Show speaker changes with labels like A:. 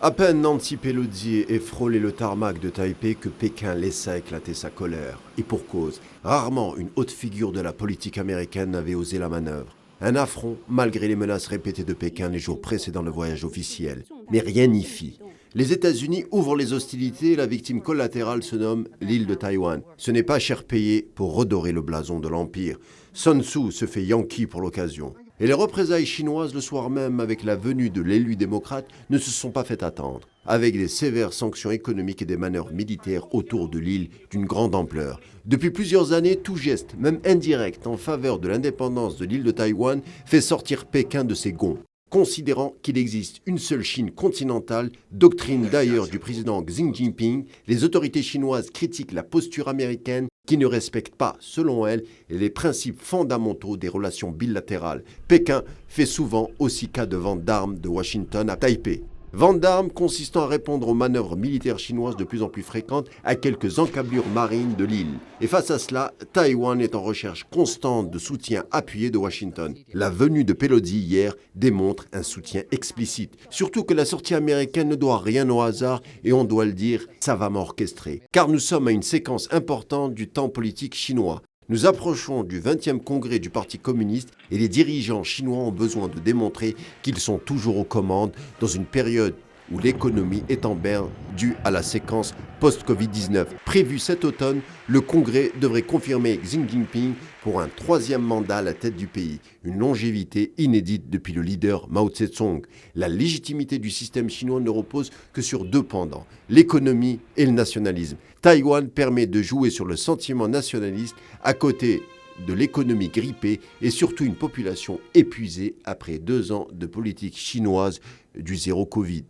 A: À peine Nancy Pelosi ait frôlé le tarmac de Taipei que Pékin laissa éclater sa colère. Et pour cause, rarement une haute figure de la politique américaine n'avait osé la manœuvre. Un affront, malgré les menaces répétées de Pékin les jours précédant le voyage officiel. Mais rien n'y fit. Les États-Unis ouvrent les hostilités et la victime collatérale se nomme l'île de Taïwan. Ce n'est pas cher payé pour redorer le blason de l'Empire. Sun Tzu se fait Yankee pour l'occasion. Et les représailles chinoises le soir même avec la venue de l'élu démocrate ne se sont pas fait attendre, avec des sévères sanctions économiques et des manœuvres militaires autour de l'île d'une grande ampleur. Depuis plusieurs années, tout geste, même indirect, en faveur de l'indépendance de l'île de Taïwan fait sortir Pékin de ses gonds. Considérant qu'il existe une seule Chine continentale, doctrine d'ailleurs du président Xi Jinping, les autorités chinoises critiquent la posture américaine qui ne respecte pas, selon elles, les principes fondamentaux des relations bilatérales. Pékin fait souvent aussi cas de vente d'armes de Washington à Taipei. Vente d'armes consistant à répondre aux manœuvres militaires chinoises de plus en plus fréquentes à quelques encablures marines de l'île. Et face à cela, Taïwan est en recherche constante de soutien appuyé de Washington. La venue de Pelosi hier démontre un soutien explicite. Surtout que la sortie américaine ne doit rien au hasard et on doit le dire, savamment orchestré. Car nous sommes à une séquence importante du temps politique chinois. Nous approchons du 20e congrès du Parti communiste et les dirigeants chinois ont besoin de démontrer qu'ils sont toujours aux commandes dans une période où l'économie est en berne due à la séquence post-Covid-19. Prévu cet automne, le congrès devrait confirmer Xi Jinping pour un 3e mandat à la tête du pays, une longévité inédite depuis le leader Mao Tse-tung. La légitimité du système chinois ne repose que sur deux pendants, l'économie et le nationalisme. Taïwan permet de jouer sur le sentiment nationaliste à côté de l'économie grippée et surtout une population épuisée après 2 ans de politique chinoise du zéro Covid.